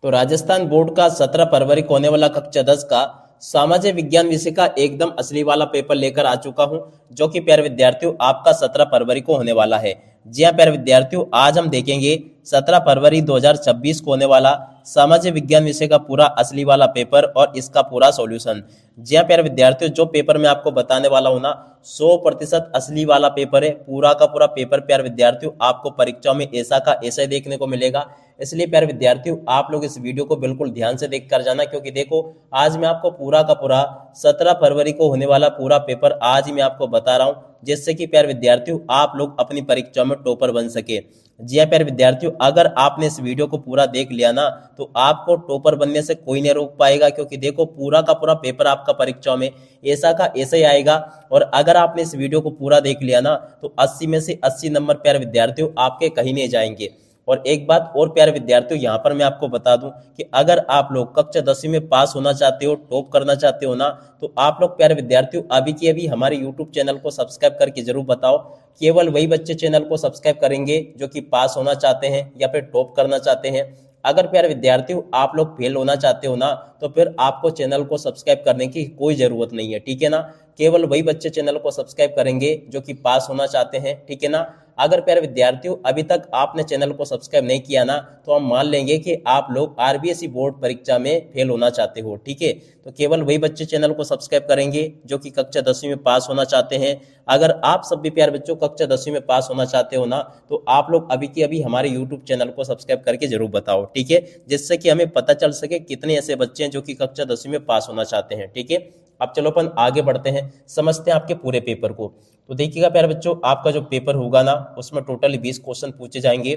तो राजस्थान बोर्ड का 17 फरवरी को होने वाला कक्षा 10 का सामाजिक विज्ञान विषय का एकदम असली वाला पेपर लेकर आ चुका हूं, जो कि प्यारे विद्यार्थियों आपका 17 फरवरी को होने वाला है। जी हां प्यारे विद्यार्थियों, आज हम देखेंगे 17 फरवरी 2026 को होने वाला सामाजिक विज्ञान विषय का पूरा असली वाला पेपर और इसका पूरा सॉल्यूशन। जी हां प्यारे विद्यार्थियों, जो पेपर मैं आपको बताने वाला हूं ना, 100% असली वाला पेपर है। पूरा का पूरा पेपर प्यारे विद्यार्थियों आपको परीक्षा में ऐसा का ऐसा ही देखने को मिलेगा। इसलिए प्यारे विद्यार्थियों, आप लोग इस वीडियो को बिल्कुल ध्यान से देख कर जाना, क्योंकि देखो आज मैं आपको पूरा का पूरा 17 फरवरी को होने वाला पूरा पेपर आज ही मैं आपको बता रहा हूं, जिससे कि प्यारे विद्यार्थियों आप लोग अपनी परीक्षा में टॉपर बन सके। जी हाँ प्यारे विद्यार्थियों, अगर आपने इस वीडियो को पूरा देख लिया ना, तो आपको टॉपर बनने से कोई नहीं रोक पाएगा, क्योंकि देखो पूरा का पूरा पेपर आपका परीक्षा में ऐसा का ऐसा ही आएगा। और अगर आपने इस वीडियो को पूरा देख लिया ना, तो 80 में से 80 नंबर प्यारे विद्यार्थियों आपके कहीं नहीं जाएंगे। और एक बात और प्यारे विद्यार्थियों, यहाँ पर मैं आपको बता दूं कि अगर आप लोग कक्षा 10वीं में पास होना चाहते हो, टॉप करना चाहते हो ना, तो आप लोग प्यारे विद्यार्थियों अभी की अभी हमारे यूट्यूब चैनल को सब्सक्राइब करके जरूर बताओ। केवल वही बच्चे चैनल को सब्सक्राइब करेंगे जो कि पास होना चाहते हैं या फिर टॉप करना चाहते हैं। अगर प्यारे विद्यार्थियों आप लोग फेल होना चाहते हो ना, तो फिर आपको चैनल को सब्सक्राइब करने की कोई जरूरत नहीं है, ठीक है ना। केवल वही बच्चे चैनल को सब्सक्राइब करेंगे जो कि पास होना चाहते हैं, ठीक है ना। अगर प्यारे विद्यार्थियों अभी तक आपने चैनल को सब्सक्राइब नहीं किया ना, तो हम मान लेंगे कि आप लोग आरबीएसई बोर्ड परीक्षा में फेल होना चाहते हो, ठीक है। तो केवल वही बच्चे चैनल को सब्सक्राइब करेंगे जो कि कक्षा 10वीं में पास होना चाहते हैं। अगर आप सब भी प्यारे बच्चों कक्षा 10वीं में पास होना चाहते हो ना, तो आप लोग अभी की अभी हमारे यूट्यूब चैनल को सब्सक्राइब करके जरूर बताओ, ठीक है, जिससे कि हमें पता चल सके कितने ऐसे बच्चे हैं जो कि कक्षा 10वीं में पास होना चाहते हैं, ठीक है। अब चलो अपन आगे बढ़ते हैं, समझते हैं आपके पूरे पेपर को। तो देखिएगा प्यारे बच्चों, आपका जो पेपर होगा ना, उसमें टोटल 20 क्वेश्चन पूछे जाएंगे।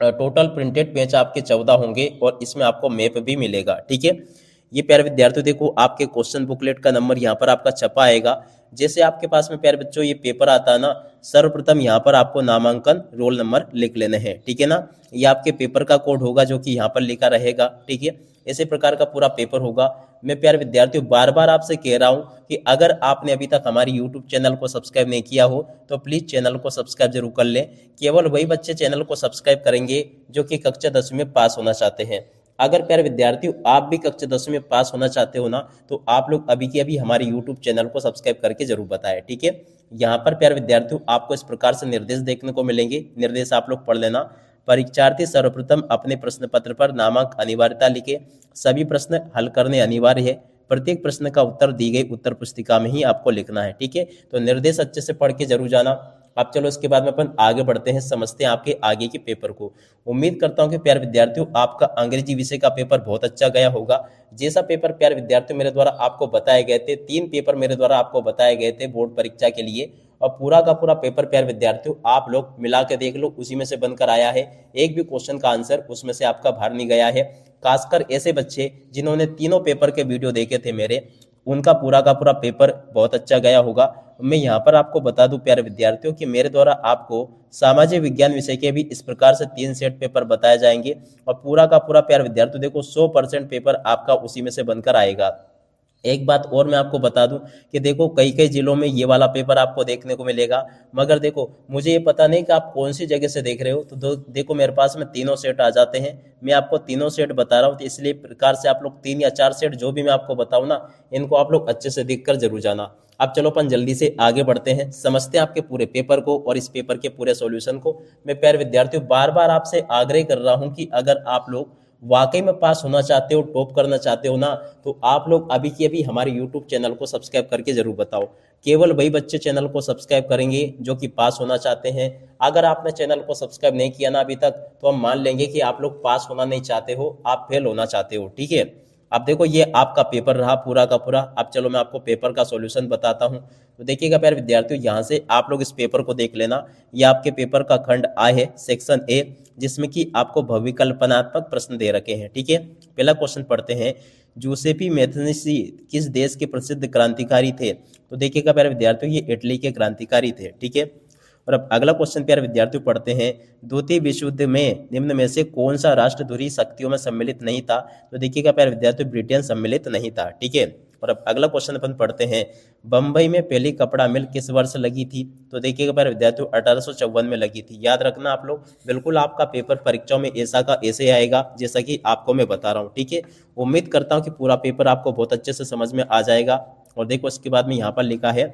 टोटल प्रिंटेड पेज आपके 14 होंगे और इसमें आपको मैप भी मिलेगा, ठीक है। ये प्यारे विद्यार्थियों देखो, आपके क्वेश्चन बुकलेट का नंबर यहाँ पर आपका छपा आएगा। जैसे आपके पास में प्यारे बच्चों ये पेपर आता है ना, सर्वप्रथम यहाँ पर आपको नामांकन रोल नंबर लिख लेने हैं, ठीक है ना। ये आपके पेपर का कोड होगा जो कि यहाँ पर लिखा रहेगा, ठीक है। इसी प्रकार का पूरा पेपर होगा। मैं प्यारे विद्यार्थियों बार बार आपसे कह रहा हूं कि अगर आपने अभी तक हमारी यूट्यूब चैनल को सब्सक्राइब नहीं किया हो, तो प्लीज चैनल को सब्सक्राइब जरूर कर लें। केवल वही बच्चे चैनल को सब्सक्राइब करेंगे जो कि कक्षा 10वीं में पास होना चाहते हैं। अगर प्यारे विद्यार्थियों आप भी कक्षा 10वीं में पास होना चाहते हो ना, तो आप लोग अभी के अभी हमारे यूट्यूब चैनल को सब्सक्राइब करके जरूर बताएं, ठीक है। यहाँ पर प्यारे विद्यार्थियों आपको इस प्रकार से निर्देश देखने को मिलेंगे, निर्देश आप लोग पढ़ लेना। परीक्षार्थी सर्वप्रथम अपने प्रश्न पत्र पर नामक अनिवार्यता लिखे। सभी प्रश्न हल करने अनिवार्य है। प्रत्येक प्रश्न का उत्तर दी गई उत्तर पुस्तिका में ही आपको लिखना है, ठीक है। तो निर्देश अच्छे से पढ़ के जरूर जाना। अब चलो इसके बाद में अपन आगे बढ़ते हैं, समझते हैं आपके आगे के पेपर को। उम्मीद करता हूं कि प्यारे विद्यार्थियों आपका अंग्रेजी विषय का पेपर बहुत अच्छा गया होगा। जैसा पेपर प्यारे विद्यार्थियों मेरे द्वारा आपको बताए गए थे, 3 पेपर मेरे द्वारा आपको बताए गए थे बोर्ड परीक्षा के लिए, और पूरा का पूरा पेपर प्यारे विद्यार्थियों आप लोग मिला के देख लो, उसी में से बनकर आया है। एक भी क्वेश्चन का आंसर उसमें से आपका बाहर नहीं गया है। खासकर ऐसे बच्चे जिन्होंने तीनों पेपर के वीडियो देखे थे मेरे, उनका पूरा का पूरा पेपर बहुत अच्छा गया होगा। मैं यहाँ पर आपको बता दूं प्यारे विद्यार्थियों कि मेरे द्वारा आपको सामाजिक विज्ञान विषय के भी इस प्रकार से 3 सेट पेपर बताए जाएंगे, और पूरा का पूरा प्यारे विद्यार्थियों देखो 100% पेपर आपका उसी में से बनकर आएगा। एक बात और मैं आपको बता दूं कि देखो कई कई जिलों में ये वाला पेपर आपको देखने को मिलेगा, मगर देखो मुझे ये पता नहीं कि आप कौन सी जगह से देख रहे हो। तो देखो मेरे पास में तीनों सेट आ जाते हैं, मैं आपको तीनों सेट बता रहा हूँ, तो इसलिए प्रकार से आप लोग 3 या 4 सेट जो भी मैं आपको बताऊँ ना, इनको आप लोग अच्छे से देख कर जरूर जाना। अब चलो अपन जल्दी से आगे बढ़ते हैं, समझते हैं आपके पूरे पेपर को और इस पेपर के पूरे सॉल्यूशन को। मैं प्यारे विद्यार्थियों बार बार आपसे आग्रह कर रहा हूँ कि अगर आप लोग वाकई में पास होना चाहते हो, टॉप करना चाहते हो ना, तो आप लोग अभी के अभी हमारे यूट्यूब चैनल को सब्सक्राइब करके जरूर बताओ। केवल वही बच्चे चैनल को सब्सक्राइब करेंगे जो कि पास होना चाहते हैं। अगर आपने चैनल को सब्सक्राइब नहीं किया ना अभी तक, तो हम मान लेंगे कि आप लोग पास होना नहीं चाहते हो, आप फेल होना चाहते हो, ठीक है। अब देखो ये आपका पेपर रहा पूरा का पूरा। अब चलो मैं आपको पेपर का सॉल्यूशन बताता हूँ। तो देखिएगा प्यारे विद्यार्थियों, यहाँ से आप लोग इस पेपर को देख लेना। ये आपके पेपर का खंड आ है, सेक्शन ए, जिसमें कि आपको भविकल्पनात्मक प्रश्न दे रखे हैं, ठीक है। पहला क्वेश्चन पढ़ते हैं, जूसेपी मेथनेसी किस देश के प्रसिद्ध क्रांतिकारी थे। तो देखिएगा प्यारे विद्यार्थियों, ये इटली के क्रांतिकारी थे, ठीक है। और अब अगला क्वेश्चन प्यारे विद्यार्थियों पढ़ते हैं, द्वितीय विश्व युद्ध में निम्न में से कौन सा राष्ट्र धुरी शक्तियों में सम्मिलित नहीं था। तो देखिएगा प्यारे विद्यार्थियों, ब्रिटेन सम्मिलित नहीं था, ठीक है। और अब अगला क्वेश्चन अपन पढ़ते हैं, बम्बई में पहली कपड़ा मिल किस वर्ष लगी थी? तो देखिएगा प्यारे विद्यार्थियों 1854 में लगी थी। याद रखना आप लोग, बिल्कुल आपका पेपर परीक्षाओं में ऐसा का ऐसे आएगा जैसा कि आपको मैं बता रहा हूँ। ठीक है, उम्मीद करता हूँ कि पूरा पेपर आपको बहुत अच्छे से समझ में आ जाएगा। और देखो इसके बाद में यहाँ पर लिखा है,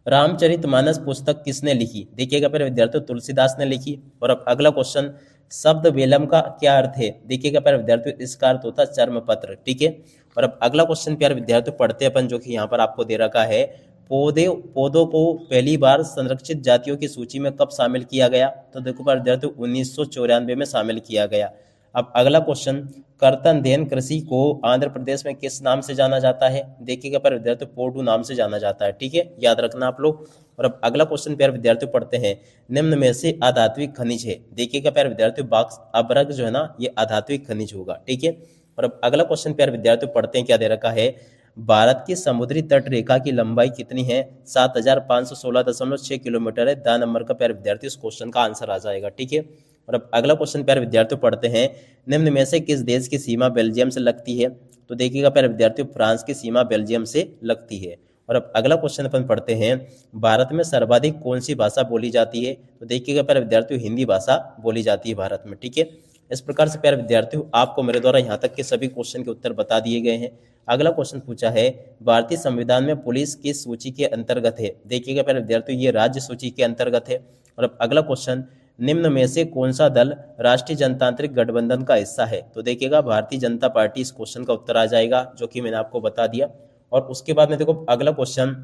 रामचरितमानस पुस्तक किसने लिखी? देखिएगा प्यारे विद्यार्थियों तुलसीदास ने लिखी। और अब अगला क्वेश्चन, शब्द वेलम का क्या अर्थ है? देखिएगा प्यारे विद्यार्थियों इसका अर्थ होता है चर्मपत्र। ठीक है, और अब अगला क्वेश्चन प्यारे विद्यार्थियों पढ़ते अपन, जो कि यहाँ पर आपको दे रखा है, पौधों को पहली बार संरक्षित जातियों की सूची में कब शामिल किया गया? तो देखो प्यारे विद्यार्थियों 1994 में शामिल किया गया। अब अगला क्वेश्चन, कर्तनधेन कृषि को आंध्र प्रदेश में किस नाम से जाना जाता है? देखिएगा प्यारे विद्यार्थियों पोडू नाम से जाना जाता है। ठीक है, याद रखना आप लोग। और अब अगला क्वेश्चन प्यारे विद्यार्थियों पढ़ते हैं, निम्न में से अधात्विक खनिज है? देखिएगा प्यारे विद्यार्थियों बॉक्स अब्रक जो है ना, ये अधात्विक खनिज होगा। ठीक है, और अब अगला क्वेश्चन प्यारे विद्यार्थियों पढ़ते हैं, क्या दे रखा है, भारत की समुद्री तट रेखा की लंबाई कितनी है? 7516.6 किलोमीटर है। द नंबर का प्यारे विद्यार्थी इस क्वेश्चन का आंसर आ जाएगा। ठीक है, और अब अगला क्वेश्चन प्यारे विद्यार्थियों पढ़ते हैं, निम्न में से किस देश की सीमा बेल्जियम से लगती है? तो देखिएगा प्यारे विद्यार्थियों फ्रांस की सीमा बेल्जियम से लगती है। और अब अगला क्वेश्चन अपन पढ़ते हैं, भारत में सर्वाधिक कौन सी भाषा बोली जाती है? तो देखिएगा प्यारे विद्यार्थियों हिंदी भाषा बोली जाती है भारत में। ठीक है, इस प्रकार से प्यारे विद्यार्थियों आपको मेरे द्वारा यहाँ तक के सभी क्वेश्चन के उत्तर बता दिए गए हैं। अगला क्वेश्चन पूछा है, भारतीय संविधान में पुलिस किस सूची के अंतर्गत है? देखिएगा प्यारे विद्यार्थियों ये राज्य सूची के अंतर्गत है। और अब अगला क्वेश्चन, निम्न में से कौन सा दल राष्ट्रीय जनतांत्रिक गठबंधन का हिस्सा है? तो देखिएगा भारतीय जनता पार्टी इस क्वेश्चन का उत्तर आ जाएगा, जो कि मैंने आपको बता दिया। और उसके बाद में देखो अगला क्वेश्चन,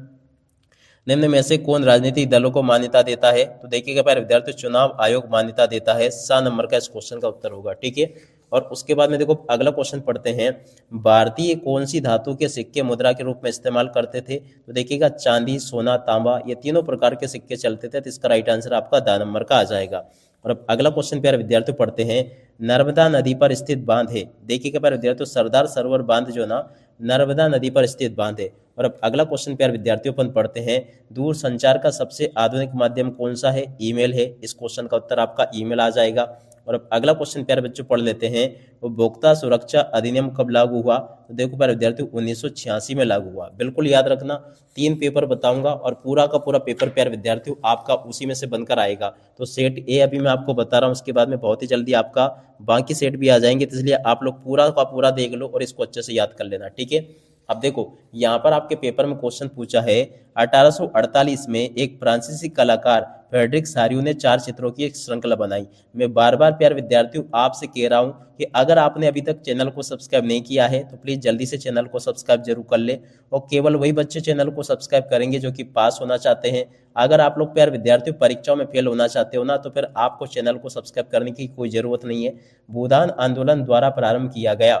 निम्न में से कौन राजनीतिक दलों को मान्यता देता है? तो देखिएगा प्यारे विद्यार्थियों चुनाव आयोग मान्यता देता है। 7 नंबर का इस क्वेश्चन का उत्तर होगा। ठीक है, और उसके बाद में देखो अगला क्वेश्चन पढ़ते हैं, भारतीय कौन सी धातु के सिक्के मुद्रा के रूप में इस्तेमाल करते थे? तो देखिएगा चांदी, सोना, तांबा, ये तीनों प्रकार के सिक्के चलते थे। तो इसका राइट आंसर आपका द नंबर का आ जाएगा। और अब अगला क्वेश्चन प्यारे विद्यार्थियों पढ़ते हैं, नर्मदा नदी पर स्थित बांध है? देखिएगा प्यारे विद्यार्थियों सरदार सरोवर बांध जो ना नर्मदा नदी पर स्थित बांध है। और अब अगला क्वेश्चन प्यारे विद्यार्थियों अपन पढ़ते हैं, दूर संचार का सबसे आधुनिक माध्यम कौन सा है? ईमेल है। इस क्वेश्चन का उत्तर आपका ईमेल आ जाएगा। और अब अगला क्वेश्चन प्यारे बच्चों पढ़ लेते हैं, उपभोक्ता सुरक्षा अधिनियम कब लागू हुआ? तो देखो प्यारे विद्यार्थियों 1986 में लागू हुआ। बिल्कुल याद रखना, 3 पेपर बताऊंगा और पूरा का पूरा पेपर प्यारे विद्यार्थियों आपका उसी में से बनकर आएगा। तो सेट ए अभी मैं आपको बता रहा हूँ, उसके बाद में बहुत ही जल्दी आपका बाकी सेट भी आ जाएंगे। तो इसलिए आप लोग पूरा का पूरा देख लो और इसको अच्छे से याद कर लेना। ठीक है, अब देखो यहाँ पर आपके पेपर में क्वेश्चन पूछा है, 1848 में एक फ्रांसीसी कलाकार फ्रेडरिक सारियू ने 4 चित्रों की एक श्रृंखला बनाई। मैं बार बार प्यारे विद्यार्थियों आपसे कह रहा हूँ कि अगर आपने अभी तक चैनल को सब्सक्राइब नहीं किया है तो प्लीज जल्दी से चैनल को सब्सक्राइब जरूर कर ले। और केवल वही बच्चे चैनल को सब्सक्राइब करेंगे जो कि पास होना चाहते हैं। अगर आप लोग प्यारे विद्यार्थियों परीक्षाओं में फेल होना चाहते हो ना, तो फिर आपको चैनल को सब्सक्राइब करने की कोई जरूरत नहीं है। भूदान आंदोलन द्वारा प्रारंभ किया गया,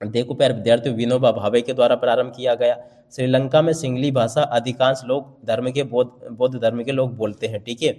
देखो प्यारे विद्यार्थियों विनोबा भावे के द्वारा प्रारंभ किया गया। श्रीलंका में सिंगली भाषा अधिकांश लोग बौद्ध धर्म के लोग बोलते हैं। ठीक है,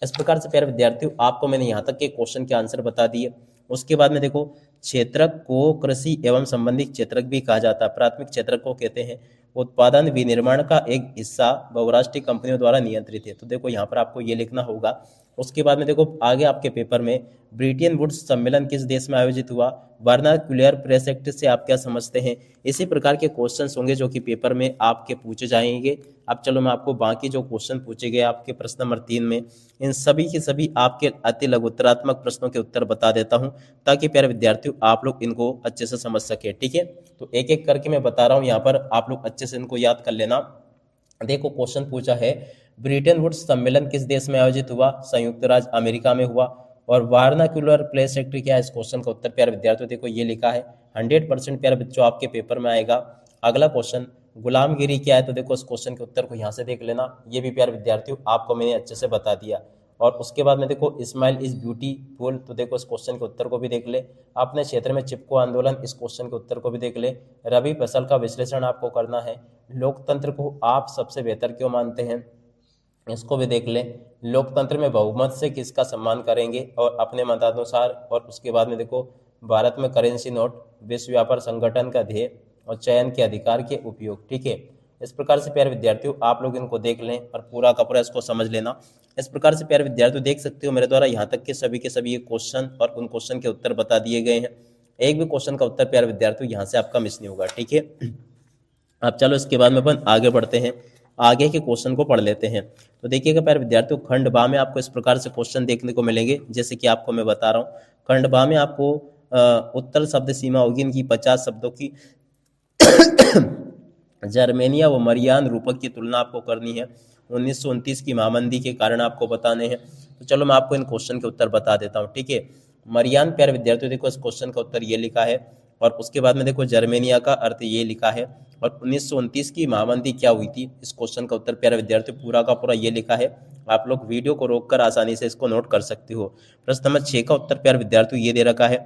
इस प्रकार से प्यारे विद्यार्थियों आपको मैंने यहाँ तक के क्वेश्चन के आंसर बता दिए। उसके बाद में देखो क्षेत्रक को कृषि एवं संबंधित क्षेत्रक भी कहा जाता है। प्राथमिक क्षेत्रक को कहते हैं उत्पादन विनिर्माण का एक हिस्सा बहुराष्ट्रीय कंपनियों द्वारा नियंत्रित है। तो देखो यहाँ पर आपको ये लिखना होगा। उसके बाद में देखो आगे आपके पेपर में ब्रिटेन वुड्स सम्मेलन किस देश में आयोजित हुआ? वर्नाक्यूलर प्रेस एक्ट से आप क्या समझते हैं? इसी प्रकार के क्वेश्चंस होंगे जो कि पेपर में आपके पूछे जाएंगे। अब चलो मैं आपको बाकी जो क्वेश्चन पूछे गए आपके प्रश्न नंबर 3 में, इन सभी के सभी आपके अति लघुत्तरात्मक प्रश्नों के उत्तर बता देता हूं, ताकि प्यारे विद्यार्थियों आप लोग इनको अच्छे से समझ सके। ठीक है, तो एक एक करके मैं बता रहा हूं, यहाँ पर आप लोग अच्छे से इनको याद कर लेना। देखो क्वेश्चन पूछा है, ब्रिटेन वुड्स सम्मेलन किस देश में आयोजित हुआ? संयुक्त राज्य अमेरिका में हुआ। और वार्नाक्यूलर प्लेस एक्ट क्या है? इस क्वेश्चन का उत्तर प्यारे विद्यार्थियों देखो ये लिखा है, 100% प्यारे बच्चों आपके पेपर में आएगा। अगला क्वेश्चन, गुलामगिरी क्या है? तो देखो इस क्वेश्चन के उत्तर को यहाँ से देख लेना, ये भी प्यारे विद्यार्थियों आपको मैंने अच्छे से बता दिया। और उसके बाद में देखो स्माइल इज ब्यूटीफुल, तो देखो इस क्वेश्चन के उत्तर को भी देख ले। अपने क्षेत्र में चिपको आंदोलन, इस क्वेश्चन के उत्तर को भी देख ले। रबी फसल का विश्लेषण आपको करना है। लोकतंत्र को आप सबसे बेहतर क्यों मानते हैं? इसको भी देख लें। लोकतंत्र में बहुमत से किसका सम्मान करेंगे? और अपने मतानुसार। और उसके बाद में देखो भारत में करेंसी नोट, विश्व व्यापार संगठन का ध्येय और चयन के अधिकार के उपयोग। ठीक है, इस प्रकार से प्यारे विद्यार्थियों आप लोग इनको देख लें और पूरा का पूरा इसको समझ लेना। इस प्रकार से प्यारे विद्यार्थियों देख सकते हो मेरे द्वारा यहाँ तक के सभी क्वेश्चन और उन क्वेश्चन के उत्तर बता दिए गए हैं। एक भी क्वेश्चन का उत्तर प्यारे विद्यार्थियों यहाँ से आपका मिस नहीं होगा। ठीक है, अब चलो इसके बाद में अपन आगे बढ़ते हैं, आगे के क्वेश्चन को पढ़ लेते हैं। तो देखिएगा प्यारे विद्यार्थियों, खंड बा में आपको इस प्रकार से क्वेश्चन देखने को मिलेंगे, जैसे कि आपको मैं बता रहा हूँ। खंड बा में आपको उत्तर शब्द सीमा होगी इनकी 50 शब्दों की जर्मेनिया व मरियान रूपक की तुलना आपको करनी है। 1929 की महामंदी के कारण आपको बताने हैं। तो चलो मैं आपको इन क्वेश्चन के उत्तर बता देता हूँ, ठीक है। मरियान प्यारे विद्यार्थियों देखो इस क्वेश्चन का उत्तर ये लिखा है, और उसके बाद में देखो जर्मेनिया का अर्थ ये लिखा है, और 1929 की महामंदी क्या हुई थी, इस क्वेश्चन का उत्तर प्यारे विद्यार्थियों पूरा का पूरा ये लिखा है। आप लोग वीडियो को रोककर आसानी से इसको नोट कर सकते हो। प्रश्न नंबर 6 का उत्तर प्यारे विद्यार्थियों ये दे रखा है।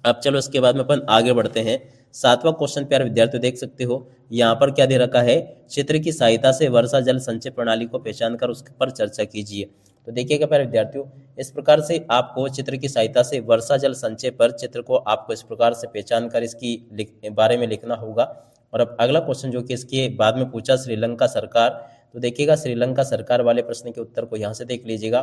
अब चलो इसके बाद में अपन आगे बढ़ते हैं। 7वां क्वेश्चन प्यारे विद्यार्थियों देख सकते हो, यहाँ पर क्या दे रखा है, चित्र की सहायता से वर्षा जल संचय प्रणाली को पहचान कर उस पर चर्चा कीजिए। तो देखिएगा प्यारे विद्यार्थियों, इस प्रकार से आपको चित्र की सहायता से वर्षा जल संचय पर चित्र को आपको इस प्रकार से पहचान कर इसकी बारे में लिखना होगा। और अब अगला क्वेश्चन जो कि इसके बाद में पूछा, श्रीलंका सरकार। तो देखिएगा श्रीलंका सरकार वाले प्रश्न के उत्तर को यहाँ से देख लीजिएगा।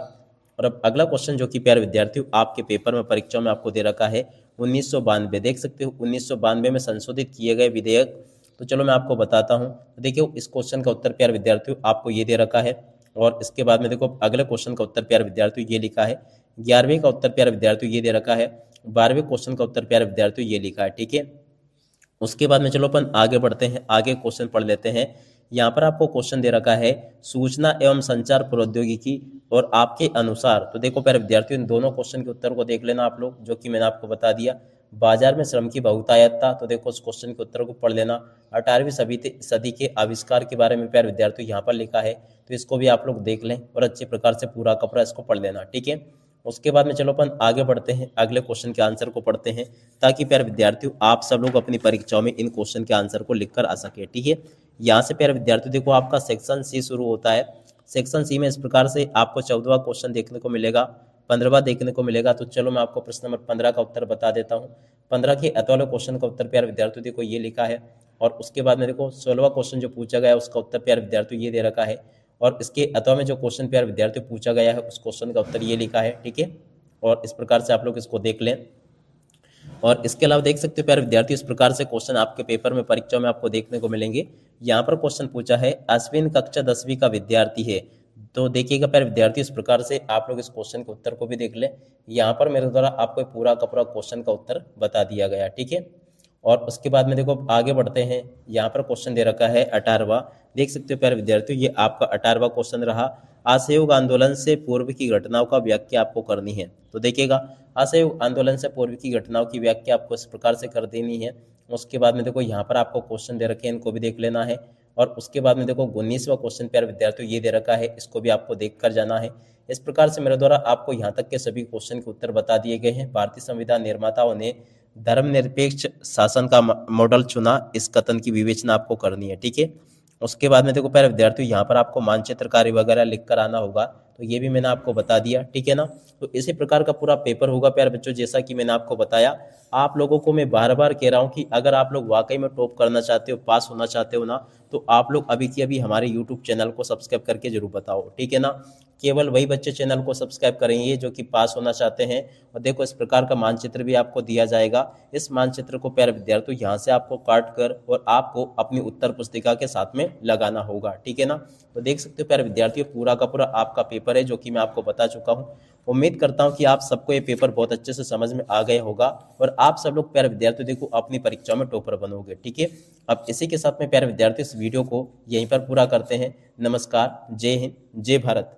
और अब अगला क्वेश्चन जो कि प्यारे विद्यार्थियों आपके पेपर में परीक्षा में आपको दे रखा है 1992, देख सकते हो 1992 में संशोधित किए गए विधेयक। तो चलो मैं आपको बताता हूँ। तो देखिए इस क्वेश्चन का उत्तर प्यारे विद्यार्थियों आपको ये दे रखा है, और इसके बाद में देखो अगले क्वेश्चन का उत्तर प्यारे विद्यार्थियों ये लिखा है। 11वीं का उत्तर प्यारे विद्यार्थियों ये दे रखा है। 12वें क्वेश्चन का उत्तर प्यारे विद्यार्थियों ये लिखा है, ठीक है। उसके बाद में चलो अपन आगे बढ़ते हैं, आगे क्वेश्चन पढ़ लेते हैं। यहाँ पर आपको क्वेश्चन दे रखा है, सूचना एवं संचार प्रौद्योगिकी और आपके अनुसार। तो देखो प्यारे विद्यार्थियों, इन दोनों क्वेश्चन के उत्तर को देख लेना आप लोग, जो कि मैंने आपको बता दिया। बाजार में श्रम की बहुतायतता, तो देखो उस क्वेश्चन के उत्तर को पढ़ लेना। 18वीं सदी के आविष्कार के बारे में प्यारे विद्यार्थियों यहाँ पर लिखा है, तो इसको भी आप लोग देख लें और अच्छे प्रकार से पूरा का पूरा इसको पढ़ लेना, ठीक है। उसके बाद में चलो अपन आगे बढ़ते हैं, अगले क्वेश्चन के आंसर को पढ़ते हैं, ताकि प्यारे विद्यार्थियों आप सब लोग अपनी परीक्षाओं में इन क्वेश्चन के आंसर को लिखकर आ सके, ठीक है। यहाँ से प्यारे विद्यार्थियों देखो आपका सेक्शन सी शुरू होता है। सेक्शन सी में इस प्रकार से आपको 14वां क्वेश्चन देखने को मिलेगा, 15वां देखने को मिलेगा। तो चलो मैं आपको प्रश्न नंबर 15 का उत्तर बता देता हूँ। 15 के अतवाले क्वेश्चन का उत्तर प्यारे विद्यार्थियों देखो ये लिखा है, और उसके बाद में देखो 16वां क्वेश्चन जो पूछा गया है उसका उत्तर प्यारे विद्यार्थियों ये दे रखा है, और इसके अथवा में जो क्वेश्चन प्यारे विद्यार्थियों पूछा गया है उस क्वेश्चन का उत्तर ये लिखा है, ठीक है। और इस प्रकार से आप लोग इसको देख लें। और इसके अलावा देख सकते हो प्यारे विद्यार्थी, इस प्रकार से क्वेश्चन आपके पेपर में परीक्षा में आपको देखने को मिलेंगे। यहाँ पर क्वेश्चन पूछा है, अश्विन कक्षा 10वीं का विद्यार्थी है। तो देखिएगा प्यारे विद्यार्थी, इस प्रकार से आप लोग इस क्वेश्चन के उत्तर को भी देख लें। यहाँ पर मेरे द्वारा आपको पूरा का पूरा क्वेश्चन का उत्तर बता दिया गया, ठीक है। और उसके बाद में देखो आगे बढ़ते हैं, यहाँ पर क्वेश्चन दे रखा है 18वां, देख सकते हो प्यारे विद्यार्थियों ये आपका 18वां क्वेश्चन रहा। असहयोग आंदोलन से पूर्व की घटनाओं का व्याख्या आपको करनी है। तो देखिएगा असहयोग आंदोलन से पूर्व की घटनाओं की व्याख्या आपको इस प्रकार से कर देनी है। उसके बाद में देखो यहाँ पर आपको क्वेश्चन दे रखे हैं, इनको भी देख लेना है। और उसके बाद में देखो 19वां क्वेश्चन प्यारे विद्यार्थियों ये दे रखा है, इसको भी आपको देख कर जाना है। इस प्रकार से मेरे द्वारा आपको यहाँ तक के सभी क्वेश्चन के उत्तर बता दिए गए हैं। भारतीय संविधान निर्माताओं ने धर्मनिरपेक्ष शासन का मॉडल चुना, इस कथन की विवेचना आपको करनी है, ठीक है। उसके बाद में देखो प्यारे विद्यार्थियों यहाँ पर आपको मानचित्र कार्य वगैरह लिख कर आना होगा, तो ये भी मैंने आपको बता दिया, ठीक है ना। तो इसी प्रकार का पूरा पेपर होगा प्यारे बच्चों, जैसा कि मैंने आपको बताया। आप लोगों को मैं बार बार कह रहा हूँ कि अगर आप लोग वाकई में टॉप करना चाहते हो, पास होना चाहते हो ना, तो आप लोग अभी की अभी हमारे यूट्यूब चैनल को सब्सक्राइब करके जरूर बताओ, ठीक है ना। केवल वही बच्चे चैनल को सब्सक्राइब करेंगे जो कि पास होना चाहते हैं। और देखो इस प्रकार का मानचित्र भी आपको दिया जाएगा। इस मानचित्र को प्यारे विद्यार्थियों यहाँ से आपको काट कर और आपको अपनी उत्तर पुस्तिका के साथ में लगाना होगा, ठीक है ना। तो देख सकते हो प्यारे विद्यार्थियों, पूरा का पूरा आपका पेपर है जो कि मैं आपको बता चुका हूँ। उम्मीद करता हूँ कि आप सबको ये पेपर बहुत अच्छे से समझ में आ गया होगा, और आप सब लोग प्यारे विद्यार्थियों देखो अपनी परीक्षा में टॉपर बनोगे, ठीक है। अब इसी के साथ में प्यारे विद्यार्थी इस वीडियो को यहीं पर पूरा करते हैं। नमस्कार, जय हिंद, जय भारत।